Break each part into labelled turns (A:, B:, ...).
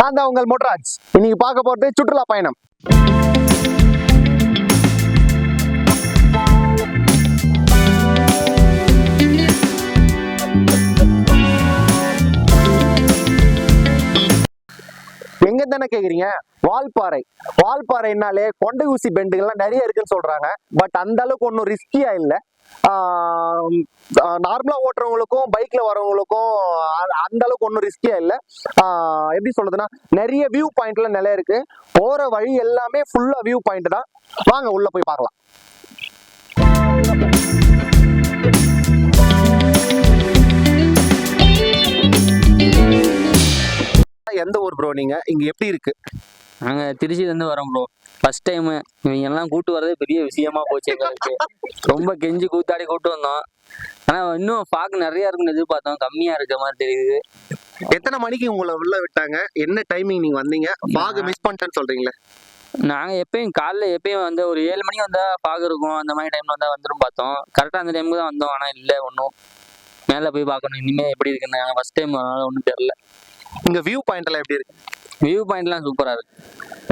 A: நான் தான் உங்கள் மோட்ராஜ். இன்னைக்கு பார்க்க போறது சுற்றுலா பயணம். எங்க தானே கேக்குறீங்க? வால்பாறை. வால்பாறைனாலே கொண்டை ஊசி பெண்டுகள்லாம் நிறைய இருக்குன்னு சொல்றாங்க. பட் அந்த அளவுக்கு ஒன்றும் ரிஸ்கியா இல்லை. நார்மலா ஓட்டுறவங்களுக்கும் பைக்ல வரவங்களுக்கும் அந்த அளவுக்கு ஒன்றும் ரிஸ்கியா இல்லை. எப்படி சொல்றதுன்னா, நிறைய வியூ பாயிண்ட்ல நிறைய இருக்கு. போற வழி எல்லாமே ஃபுல்லா வியூ பாயிண்ட் தான். வாங்க உள்ள போய் பார்க்கலாம். எந்த ஊர் ப்ரோ நீங்க? இங்க எப்படி இருக்கு?
B: நாங்கள் திருச்சியிலேருந்து வரோம் ப்ரோ. ஃபர்ஸ்ட் டைமு இவங்க எல்லாம் கூட்டு வரதே பெரிய விஷயமா போச்சு எங்களுக்கு. ரொம்ப கெஞ்சி கூத்தாடி கூட்டு வந்தோம். ஆனால் இன்னும் பார்க்க நிறையா இருக்குன்னு எதிர்பார்த்தோம், கம்மியாக இருக்க மாதிரி தெரியுது.
A: எத்தனை மணிக்கு உங்களை உள்ள விட்டாங்க? என்ன டைமிங் நீங்க வந்தீங்க? பாக மிஸ் பண்ணிட்டேன்னு சொல்றீங்களே.
B: நாங்கள் எப்பயும் காலைல எப்பயும் வந்து ஒரு 7 மணிக்கு வந்தால் பார்க்க இருக்கும், அந்த மாதிரி டைமில் வந்தால் வந்துடும் பார்த்தோம். கரெக்டாக அந்த டைமுக்கு தான் வந்தோம். ஆனால் இல்லை, ஒன்றும் மேலே போய் பார்க்கணும் இனிமேல் எப்படி இருக்குன்னு. நாங்கள் ஃபஸ்ட் டைம் அதனால ஒன்றும் தெரில.
A: இங்க வியூ பாயிண்ட் எல்லாம் எப்படி இருக்கு?
B: வியூ பாயிண்ட்லாம் சூப்பராக இருக்கு.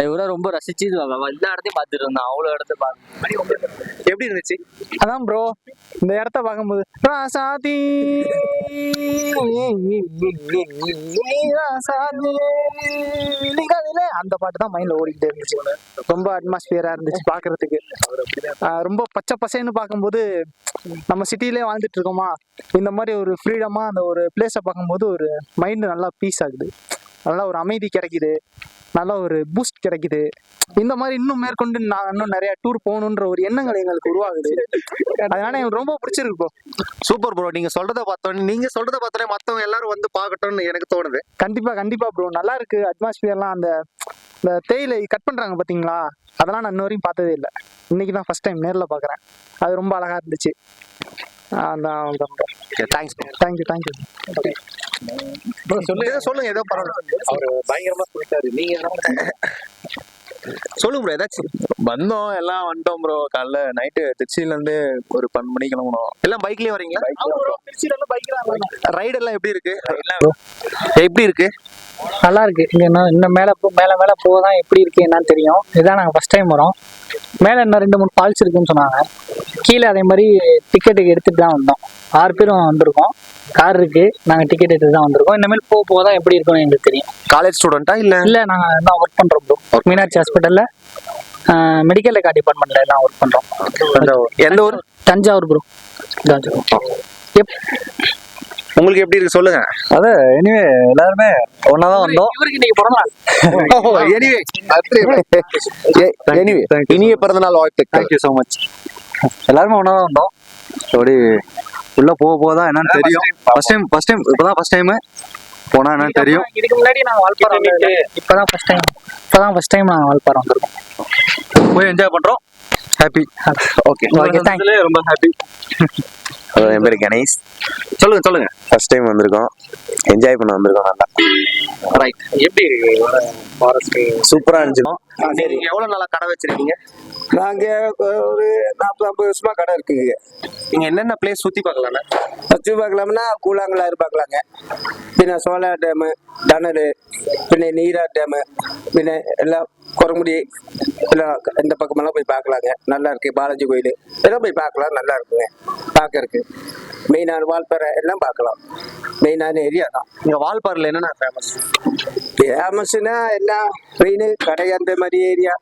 B: இவரை ரொம்ப ரசிச்சு எல்லா இடத்தையும் பார்த்துட்டு இருந்தோம். அவ்வளோ இடத்த பார்த்து
A: எப்படி இருந்துச்சு?
C: அதான் ப்ரோ, இந்த இடத்த பார்க்கும்போது ராசாதி அந்த பாட்டு தான் மைண்ட்ல ஓடிக்கிட்டே இருந்துச்சு. ரொம்ப அட்மாஸ்பியரா இருந்துச்சு பாக்குறதுக்கு. ரொம்ப பச்சை பசேன்னு பார்க்கும்போது நம்ம சிட்டிலே வாழ்ந்துட்டு இருக்கோமா, இந்த மாதிரி ஒரு ஃப்ரீடமா அந்த ஒரு பிளேஸை பார்க்கும்போது ஒரு மைண்டு நல்லா பீஸ் ஆகுது. நல்லா ஒரு அமைதி கிடைக்குது, நல்ல ஒரு பூஸ்ட் கிடைக்குது. இந்த மாதிரி இன்னும் மேற்கொண்டு நான் இன்னும் நிறைய டூர் போகணுன்ற ஒரு எண்ணங்கள் எங்களுக்கு உருவாகுது. அதனால எனக்கு ரொம்ப பிடிச்சிருக்கு ப்ரோ.
A: Super bro. நீங்க சொல்றத பார்த்தோன்னே மத்தவங்க எல்லாரும் வந்து பார்க்கட்டும்னு எனக்கு தோணுது.
C: கண்டிப்பா ப்ரோ, நல்லா இருக்கு. அட்மாஸ்பியர்லாம் அந்த தேயிலை கட் பண்றாங்க பாத்தீங்களா, அதெல்லாம் நான் இன்ன வரையும் பார்த்ததே இல்லை. இன்னைக்கு தான் ஃபர்ஸ்ட் டைம் நேர்ல பாக்குறேன். அது ரொம்ப அழகா இருந்துச்சு. தேங்க்யூ.
A: சொல்லுங்க ஏதோ பரவாயில்ல. அவர் பயங்கரமா சொல்லிட்டாரு. நீங்க சொல்லுங்க ப்ரோ. ஏதாச்சும்
D: வந்தோம், எல்லாம் வந்துட்டோம் ப்ரோ. காலைல நைட்டு திருச்சியில இருந்து ஒரு 12 மணிக்கு கிளம்பணும்.
A: எல்லாம் பைக்லயே வரீங்களா? ரைடு எல்லாம் எப்படி இருக்கு?
C: எப்படி இருக்கு? நல்லா இருக்கு. இங்க இன்னும் மேல போதான் எப்படி இருக்கு என்னன்னு தெரியும். இதான் நாங்க ஃபர்ஸ்ட் டைம் வரோம். மேல இன்னும் 2-3 ஃபால்ஸ் இருக்குன்னு சொன்னாங்க. கீழே அதே மாதிரி டிக்கெட் எடுத்துட்டு தான் வந்தோம். 6 பேரும் வந்திருக்கோம். கார் இருக்கு, நாங்க டிக்கெட் எடுத்து தான் வந்திருக்கோம். இனிமேல் போதான் எப்படி இருக்கும்னு எங்களுக்கு தெரியும்.
A: காலேஜ் ஸ்டூடெண்டா இல்ல?
C: நாங்க தான் ஒர்க் பண்றோம் ப்ரோ. மீனாட்சி ஹாஸ்பிட்டல்ல மெடிக்கல் ரெக்கார்ட் டிபார்ட்மெண்ட்ல எல்லாம் ஒர்க் பண்றோம்.
A: எந்த ஊர்?
C: தஞ்சாவூர் ப்ரோ.
A: உங்களுக்கு எப்படி இருக்கு சொல்லுங்க.
D: அது எனிவே எல்லாருமே ஒன்னாதான் வந்தோம்.
C: இவருக்கு இன்னைக்கு பிறந்தநாள்.
A: இனிய பிறந்தநாள் வாழ்த்துக்கள்.
D: Thank you so much. எல்லாருமே ஒன்னாதான் வந்தோம். அப்படி உள்ள போதான் என்னன்னு தெரியும். ஃபர்ஸ்ட் டைம் இப்பதான் ஃபர்ஸ்ட் டைம் போனா என்னன்னு தெரியும்.
C: இதுக்கு முன்னாடி நான் வால்பாறை இப்பதான் ஃபர்ஸ்ட் டைம் நான் வால்பாறை வந்திருக்கோம்.
D: போய் என்ஜாய் பண்றோம். ஹாப்பி.
A: ஓகே,
D: ரொம்ப ஹாப்பி.
A: என் பேரு கணேஷ். சொல்லுங்க.
E: ஃபர்ஸ்ட் டைம் வந்திருக்கோம், என்ஜாய் பண்ண வந்திருக்கோம். நல்லா
A: ரைட். எப்படி இருக்கு?
E: சூப்பரா இருந்துச்சு.
A: சரி, எவ்வளவு நாளா கடை வச்சிருக்கீங்க?
E: நாங்க ஒரு 40-50 வருஷமா கடை இருக்குங்க.
A: நீங்க என்னென்ன பிளேஸ் சுத்தி பார்க்கலாம்னா?
E: சுற்றி பார்க்கலாம்னா கூழாங்கலாறு பார்க்கலாங்க, பின்ன சோழா டேமு, டனரு, பின்ன நீரா டேமு, பின்ன எல்லாம் குரங்குடி எல்லாம் இந்த பக்கமெல்லாம் போய் பார்க்கலாங்க. நல்லா இருக்கு. பாலாஜி கோயில் எல்லாம் போய் பார்க்கலாம், நல்லா இருக்குங்க பார்க்கறதுக்கு. மெயினான வால்பாறை எல்லாம் பார்க்கலாம். மெயினான ஏரியா தான்.
A: இங்க வால்பாறையில் என்னென்ன
E: ஃபேமஸ்னா எல்லாம் மெயின் கடை அந்த மாதிரி ஏரியா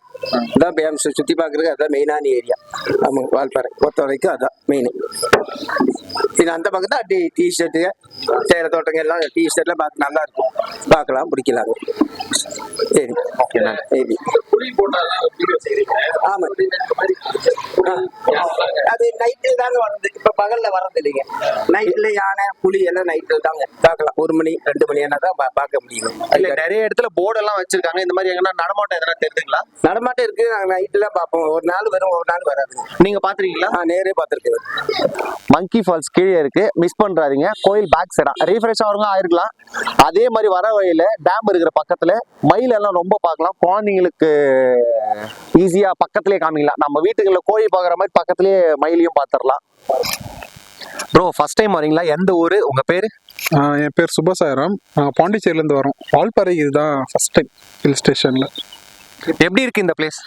E: தான் ஃபேமஸ். சுற்றி பார்க்குறதுக்கு அதுதான் மெயினான ஏரியா. ஆமாம், வால்பாறை பொறுத்த வரைக்கும் அதுதான் மெயின். இது அந்த பக்கம் தான் டீ ஷர்ட்டு, சேர தோட்டங்க எல்லாம் டீ ஷர்ட்லாம் பார்த்து நல்லா இருக்கும், பார்க்கலாம், பிடிக்கலாங்க. சரி,
A: ஓகே.
E: சரி. ஆமாம், அது நைட்டில் தாங்க வர்றது, இப்போ பகலில் வர்றது இல்லைங்க. நைட்டில் யானை புலி எல்லாம் நைட்டில் தாங்க பார்க்கலாம். 1 மணி 2 மணி ஆனால் தான் பார்க்க முடியும்.
A: இல்ல, நிறைய இடத்துல போர்டு எல்லாம் வச்சிருக்காங்க. இந்த மாதிரி எங்கன்னா நடமாட்டம் எதனா தெரியுதுங்களா?
E: நடமாட்டம் இருக்கு. நாங்கள் நைட்டுலாம் பார்ப்போம். ஒரு நாள் வரும், ஒரு நாள் வராதுங்க.
A: நீங்க பாத்துருக்கீங்களா?
E: நேரே பார்த்துருக்கேன்.
A: மங்கி ஃபால்ஸ் கீழே இருக்கு, மிஸ் பண்றாதீங்க. கோயில் பேக் சைடா ரீஃப்ரெஷ் ஆகிறவங்க ஆயிருக்கலாம். அதே மாதிரி வர வழியில டேம் இருக்கிற பக்கத்துல மயில் எல்லாம் ரொம்ப பார்க்கலாம். குழந்தைங்களுக்கு ஈஸியா பக்கத்துலயே காமிக்கலாம். நம்ம வீட்டுக்குள்ள கோழி பாக்குற மாதிரி பக்கத்துலயே மயிலையும் பாத்துரலாம். ப்ரோ ஃபர்ஸ்ட் டைம் வரீங்களா? எந்த ஊரு, உங்க பேரு?
F: என் பேர் சுபசாயிராம். பாண்டிச்சேரியிலேருந்து வரோம். வால்பாறை இதுதான் ஃபர்ஸ்ட் டைம் ஹில் ஸ்டேஷனில்.
A: எப்படி இருக்கு இந்த பிளேஸ்?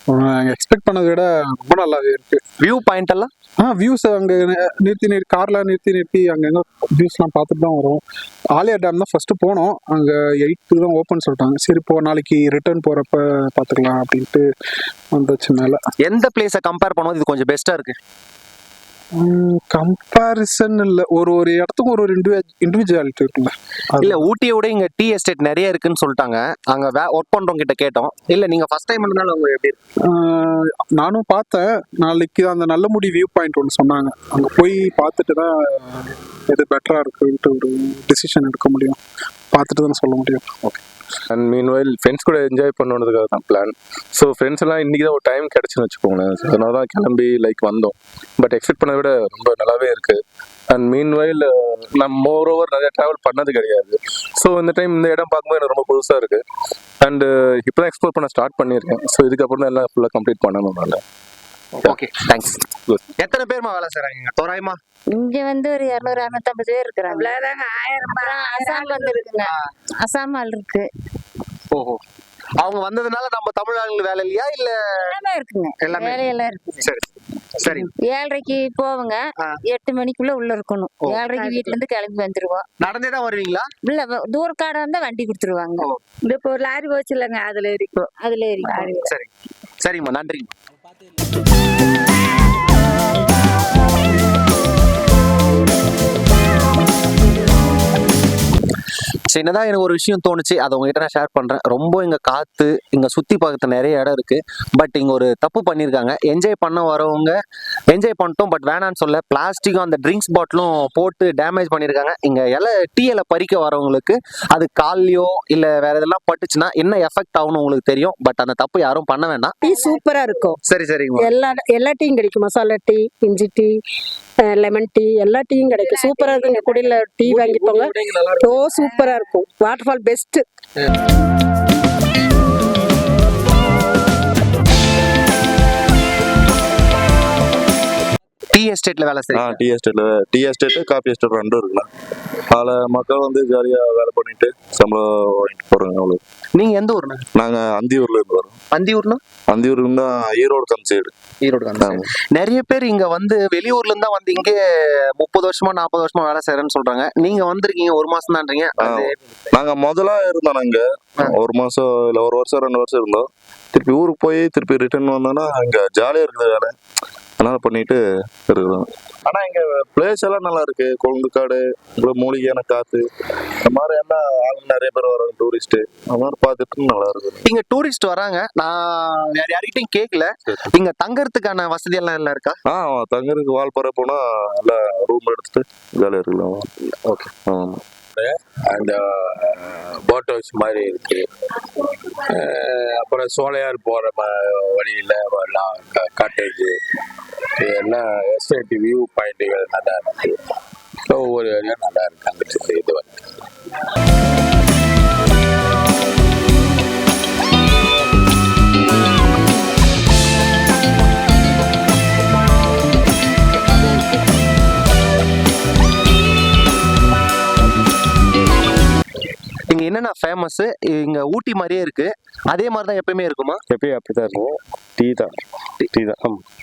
F: நாங்கள் எக்ஸ்பெக்ட் பண்ணதை விட ரொம்ப நல்லாவே இருக்கு.
A: வியூ பாயிண்ட் எல்லாம்
F: வியூஸ் அங்கே நிறுத்தி கார்லாம் நிறுத்தி அங்கங்கே வியூஸ்லாம் பார்த்துட்டு தான் வரும். ஆலியா டேம் தான் ஃபர்ஸ்ட் போனோம். அங்கே 8 தான் ஓப்பன் சொல்லிட்டாங்க. சரி இப்போ நாளைக்கு ரிட்டர்ன் போகிறப்ப பார்த்துக்கலாம் அப்படின்ட்டு வந்துச்சு மேலே.
A: எந்த பிளேஸை கம்பேர் பண்ணும்போது இது கொஞ்சம் பெஸ்டா இருக்கு?
F: கம்பேரிசன் இல்லை, ஒரு ஒரு இடத்துக்கும் ஒரு இண்டிவிஜுவாலிட்டி இருக்குல்ல.
A: இல்ல ஊட்டியை விட இங்க டீ எஸ்டேட் நிறைய இருக்குன்னு சொல்லிட்டாங்க. அங்க ஒர்க் பண்றவங்க கிட்ட கேட்டோம். இல்ல நீங்க ஃபர்ஸ்ட் டைம் இருந்தாலும் அவங்க எப்படி இருக்கு?
F: நானும் பார்த்தேன். நாளைக்கு அந்த நல்லமுடி வியூ பாயிண்ட் ஒன்று சொன்னாங்க. அங்கே போய் பார்த்துட்டு தான் எது பெட்டராக இருக்குன்ட்டு ஒரு டிசிஷன் எடுக்க முடியும். பார்த்துட்டு தான் சொல்ல முடியும்.
A: ஓகே.
G: அண்ட் மீன்வைல் ஃப்ரெண்ட்ஸ் கூட என்ஜாய் பண்ணணுன்றதுக்காக தான் பிளான். ஸோ ஃப்ரெண்ட்ஸ் எல்லாம் இன்றைக்கி தான் ஒரு டைம் கிடச்சுன்னு வச்சுக்கோங்களேன். ஸோ அதனால தான் கிளம்பி வந்தோம். பட் எக்ஸ்பெக்ட் பண்ணதை விட ரொம்ப நல்லாவே இருக்குது. அண்ட் மீன்வைல் நம்ம மோர் ஓவர் நிறைய ட்ராவல் பண்ணது கிடையாது. ஸோ இந்த டைம் இந்த இடம் பார்க்கும்போது எனக்கு ரொம்ப புதுசாக இருக்குது. அண்டு இப்போ தான் எக்ஸ்ப்ளோர் பண்ண ஸ்டார்ட் பண்ணியிருக்கேன். ஸோ இதுக்கப்புறம் தான் எல்லாம் ஃபுல்லாக கம்ப்ளீட் பண்ணணும். நல்லா
A: ஓகே, தேங்க்ஸ். எத்தனை பேர்மா வேலை செய்றாங்க தோராயமா?
H: இங்க வந்து ஒரு 200-250 பேர் இருக்கிறாங்க. அசாம் வந்து இருக்குங்க. அசாம் ஆள் இருக்கு.
A: ஓஹோ, அவங்க வந்ததுனால நம்ம தமிழ் ஆளுங்களுக்கு வேலை இல்லையா? இல்ல
H: எல்லாமே இருக்குங்க.
A: எல்லாமே.
H: வேலையெல்லாம் இருக்கு.
A: சரி சரி.
H: 7:30க்கு போவோங்க. 8 மணிக்குள்ள உள்ள இருக்கணும். 7:30க்கு வீட்டுல இருந்து கிளம்பி வந்துருவோம்.
A: நடந்தே தான் வருவீங்களா?
H: இல்ல தூரக்காட வந்தா வண்டி கொடுத்துருவாங்க.
I: இந்த இப்போ ஒரு லாரி போச்சு இல்லைங்க, அதுல இருக்கும்.
H: அதுல ஏறி
A: சரி சரிம்மா, நன்றி. சின்னதா எனக்கு ஒரு விஷயம் தோணுச்சு, அதை உங்ககிட்ட நான் ஷேர் பண்றேன். ரொம்ப இங்க காத்து, இங்க சுத்தி பார்க்க நிறைய இடம் இருக்கு. பட் இங்க ஒரு தப்பு பண்ணிருக்காங்க. என்ஜாய் பண்ண வரவங்க என்ஜாய் பண்ணிட்டோம், பட் வேணான்னு சொல்ல பிளாஸ்டிக்கும் அந்த ட்ரிங்க்ஸ் பாட்டிலும் போட்டு டேமேஜ் பண்ணிருக்காங்க. இங்க டீ இலை பறிக்க வரவங்களுக்கு அது கால்லையோ இல்ல வேற இதெல்லாம் பட்டுச்சுன்னா என்ன எஃபெக்ட் ஆகும்னு உங்களுக்கு தெரியும். பட் அந்த தப்பு யாரும் பண்ண வேண்டாம்.
I: டீ சூப்பரா இருக்கும்.
A: சரி சரிங்க.
I: எல்லா டீயும் கிடைக்கும். மசாலா டீ, இஞ்சி டீ, லெமன் டீ, எல்லா டீயும் கிடைக்கும். சூப்பரா இருக்குங்க. குடியில டீ வாங்கி போங்க. சூப்பரா இருக்கும். Water fall best.
A: டீ எஸ்டேட்ல வேலை செய்யலாம்.
G: டீ எஸ்டேட்டு காஃபி எஸ்டேட் ரெண்டும் இருக்குண்ணா. அதில் மக்கள் ஜாலியாக வேலை பண்ணிட்டு சம்பளம் வாங்கிட்டு போகிறாங்க. அவ்வளோ.
A: நீங்க எந்த ஊர்னா?
G: நாங்கள் அந்தியூர்ல இருந்து வரோம்.
A: அந்தியூர்னா?
G: அந்தியூர்ல தான் ஈரோடு சைடு.
A: ஈரோடு. நிறைய பேர் இங்க வெளியூர்ல இருந்தா இங்கே 30 வருஷமா 40 வருஷமா வேலை செய்யறேன்னு சொல்றாங்க. நீங்க வந்திருக்கீங்க 1 மாசம் தான்றீங்க.
G: நாங்க முதல்ல இருந்தோம். நாங்க 1 மாசம் இல்ல 1 வருஷம் 2 வருஷம் இருந்தோம். திருப்பி ஊருக்கு போய் திருப்பி ரிட்டர்ன் வந்தோம்னா இங்க ஜாலியா இருக்குது வேலை. அதனால பண்ணிட்டு இருக்கிறோம். ஆனா இங்க பிளேஸ் எல்லாம் நல்லா இருக்கு. கொழுந்துக்காடு, மூலிகையான காத்து, இந்த மாதிரி எல்லாம் ஆளுங்க நிறைய பேர் வராங்க. டூரிஸ்ட் அந்த மாதிரி பார்த்துட்டு நல்லா இருக்கு.
A: இங்க டூரிஸ்ட் வராங்க. நான் வேற யார்கிட்டயும் கேட்கல. இங்க தங்கறதுக்கான வசதி எல்லாம் இருக்கா?
G: தங்கறதுக்கு வால்பாறை போனா நல்லா ரூம் எடுத்துட்டு ஜாலியா இருக்கலாம்.
A: ஓகே.
J: அந்த போட் ஹவுஸ் மாதிரி இருக்கு. அப்புறம் சோலையார் போற வழியில காட்டேஜ், எல்லாம் எஸ்டேட் வியூ பாயிண்ட்டுகள் நல்லா இருக்கு. ஒவ்வொரு ஏரியா நல்லா இருக்கு. அந்த இது
A: இங்க என்னென்ன ஃபேமஸ்? இங்க ஊட்டி மாதிரியே இருக்கு. அதே மாதிரி தான் எப்பயுமே இருக்குமா?
G: எப்பயும் அப்படிதான் இருக்கும். டீ தான்.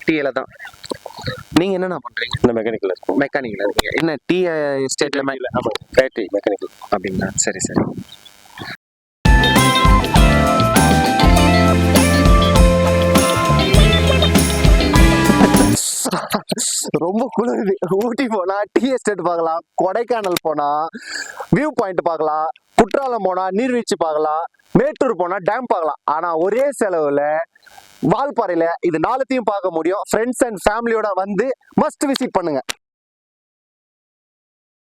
A: டீ இலை தான். நீங்க என்னென்ன பண்றீங்க?
G: இந்த மெக்கானிக்கல் இருக்கும்.
A: மெக்கானிக்கல் இருக்கீங்க. என்ன டீ எஸ்டேட்ல?
G: Factory mechanical.
A: அப்படிங்களா? சரி சரி. ரொம்ப குளிருது. ஊட்டி போனா டீ எஸ்டேட் பார்க்கலாம், கொடைக்கானல் போனா வியூ பாயிண்ட் பார்க்கலாம், குற்றாலம் போனா நீர்வீழ்ச்சி பார்க்கலாம், மேட்டூர் போனா டேம் பார்க்கலாம். ஆனா ஒரே செலவுல வால்பாறையில இது 4த்தையும் பார்க்க முடியும். ஃப்ரெண்ட்ஸ் அண்ட் ஃபேமிலியோட மஸ்ட் விசிட் பண்ணுங்க.